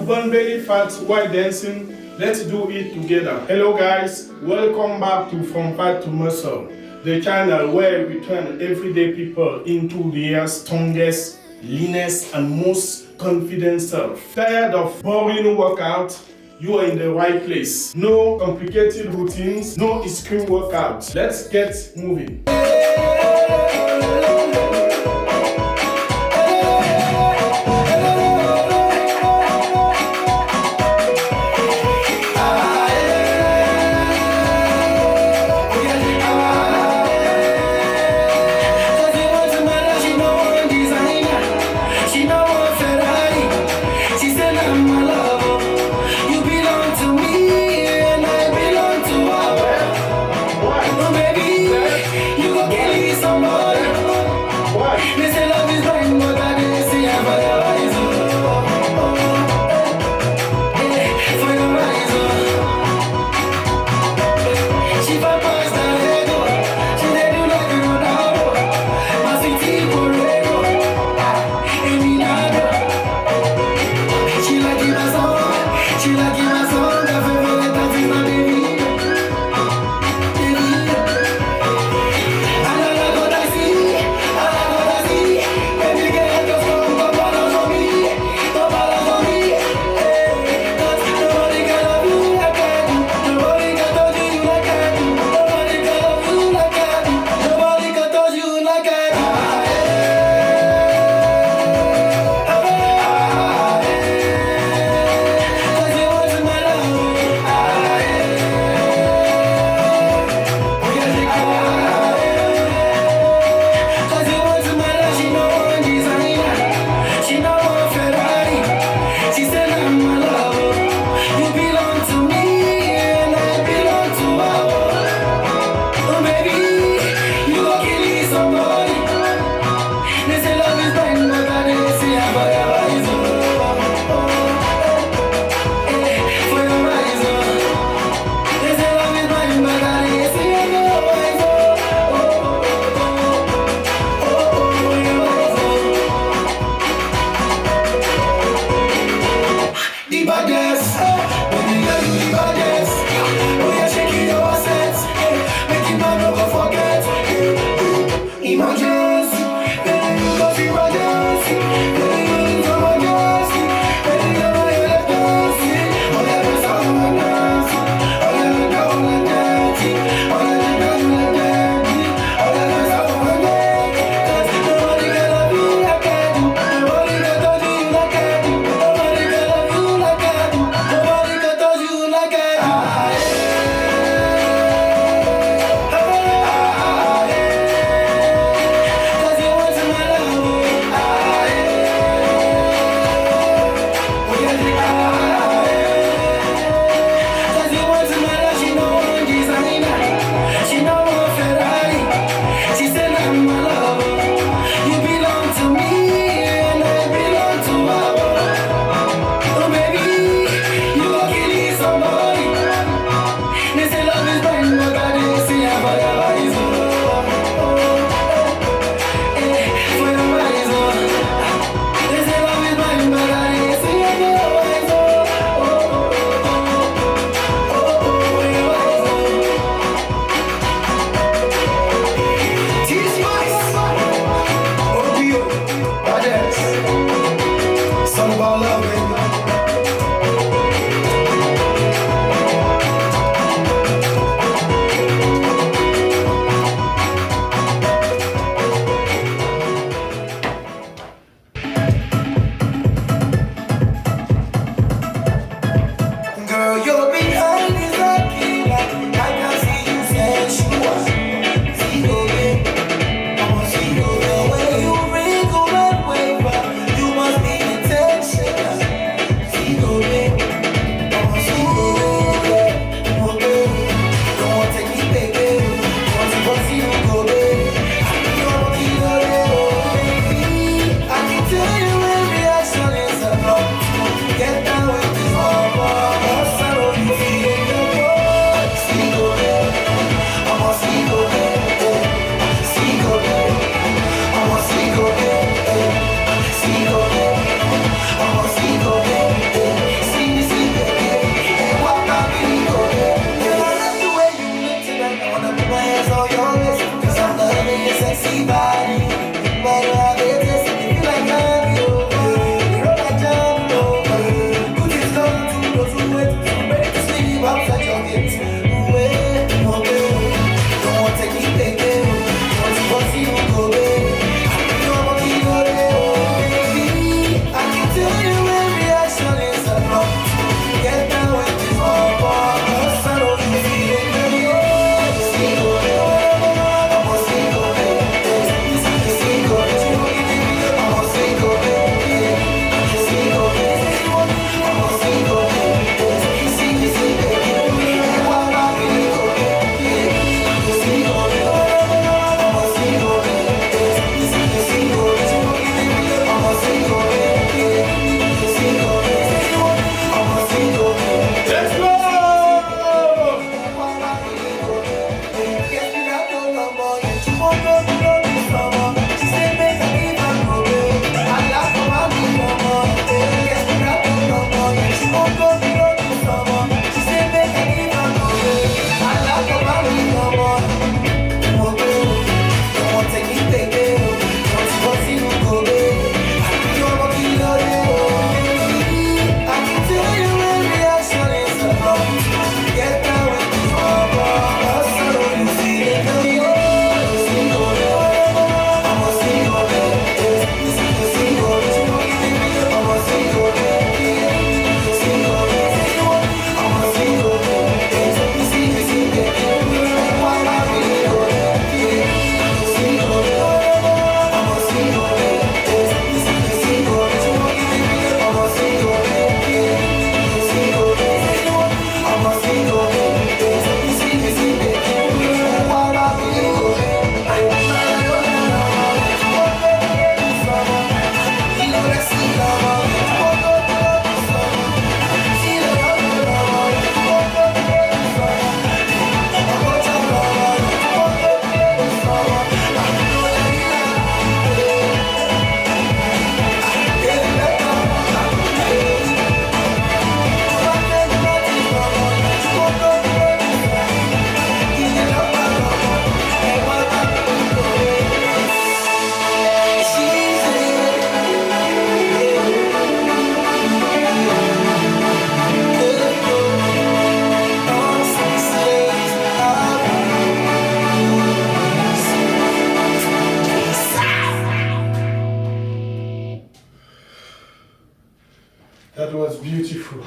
burn belly fat while dancing? Let's do it together. Hello guys, welcome back to From Fat to Muscle, the channel where we turn everyday people into their strongest, leanest, and most confident self. Tired of boring workout? You are in the right place. No complicated routines, no extreme workouts. Let's get moving. That was beautiful.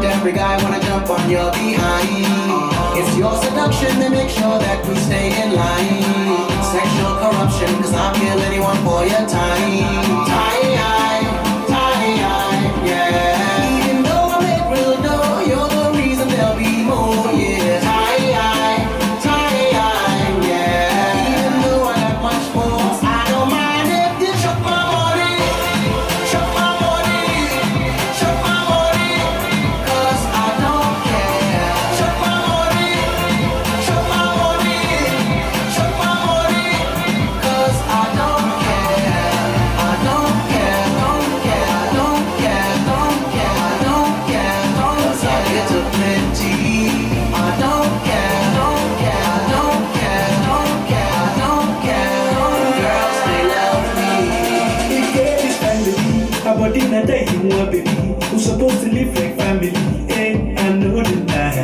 Every guy wanna jump on your behind. It's your seduction that makes sure that we stay in line. Sexual corruption, cause I'll kill anyone for your time. Yeah. Even though I make real dough, you're the reason there'll be more, yeah. Yeah. Even though I got much force, I don't mind if you chuck my money. Chuck my money. Chuck my money. Cause I don't care. Chuck my money. Chuck my money. supposed to live like family. Hey, I know the lie,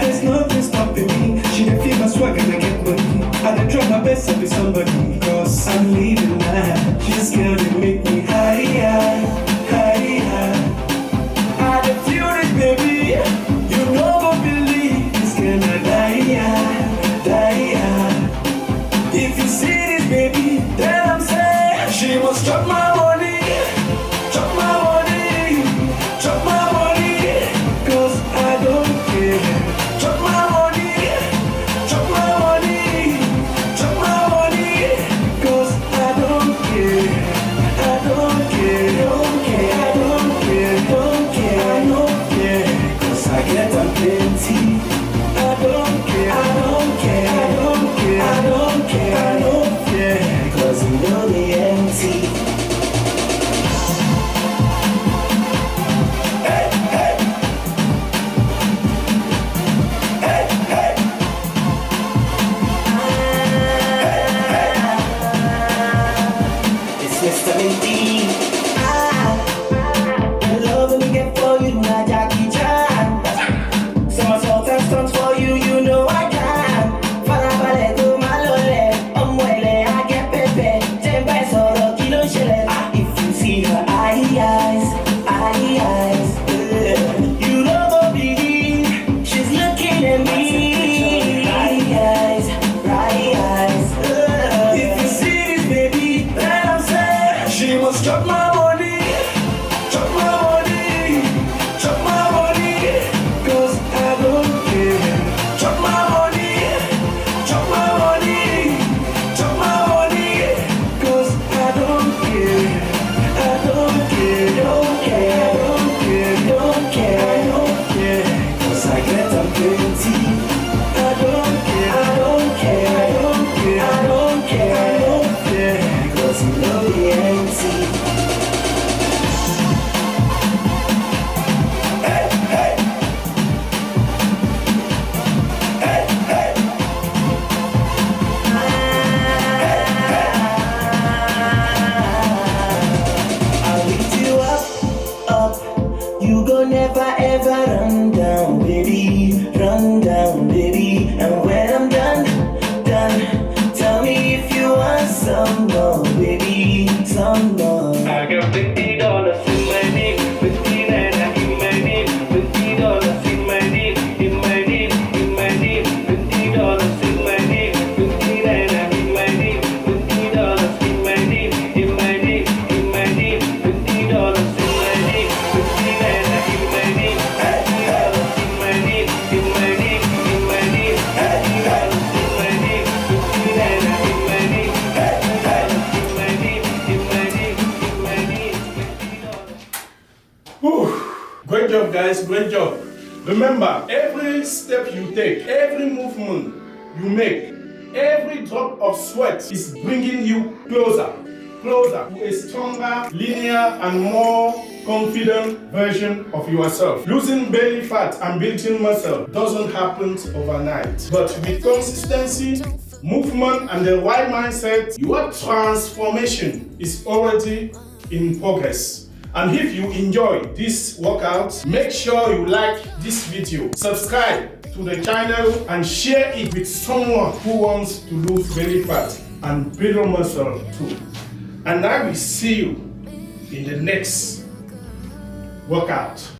there's nothing stopping me. She dey feel my swag and I get money. I dey try my best to be somebody, cause I'm living life. This girl dey make me higher, higher. I dey feel it, baby. You no go believe this girl na die, die. If you see this, baby, then I'm saying she must chop my money, chop my money, chop my money, cause I don't care. Chop my money, chop my money, chop my money, cause I don't care. I don't care, don't care, I don't care, don't care, I don't care, cause I get them plenty. I don't care, I don't care, I don't care, I don't care, I don't care, cause you know the empty. Hey, hey. Hey, hey. It's Mr. Minty. The love we get for you, not Jackie Chan. Somersault and stunts for you, you know I can. Farabale to malole, omwele I get pepe. 10 pesos, kilo shele. If you see her eyes, you don't go believe she's looking at me. Eyes. If you see this, baby, then I'm saying she must chop my money, chop my money, chop my money, cause I don't care. Chop my money, chop my money, chop my money, cause I don't care. I don't care, don't care, don't care, don't care, I don't care, cause I get them plenty. I don't care, I don't care, I don't care, I don't care, I don't care, cause you know the empty. Hey, hey. Hey, hey. I'll lift you up. You go never ever run down, baby. Run down, baby. And when I'm done, tell me if you want some more, baby. Some more. I got $50 in my name, 50 naira in my name, $50 in my name, in my name, in my name, $50 in my name, 50 naira in my name, $50 in my name, in my name, in my name, $50 in my name, 50 naira in my name, $50 in my name, in my name, in my name, $50 in my name, 50 naira in my name, $50 in my name, in my name, in my name, $50. Whew. Great job, guys, great job. Remember, every step you take, every movement you make, every drop of sweat is bringing you closer to a stronger, linear, and more confident version of yourself. Losing belly fat and building muscle doesn't happen overnight, but with consistency, movement, and the right mindset, your transformation is already in progress. And if you enjoy this workout, make sure you like this video, subscribe to the channel, and share it with someone who wants to lose belly fat and build muscle too. And I will see you in the next workout.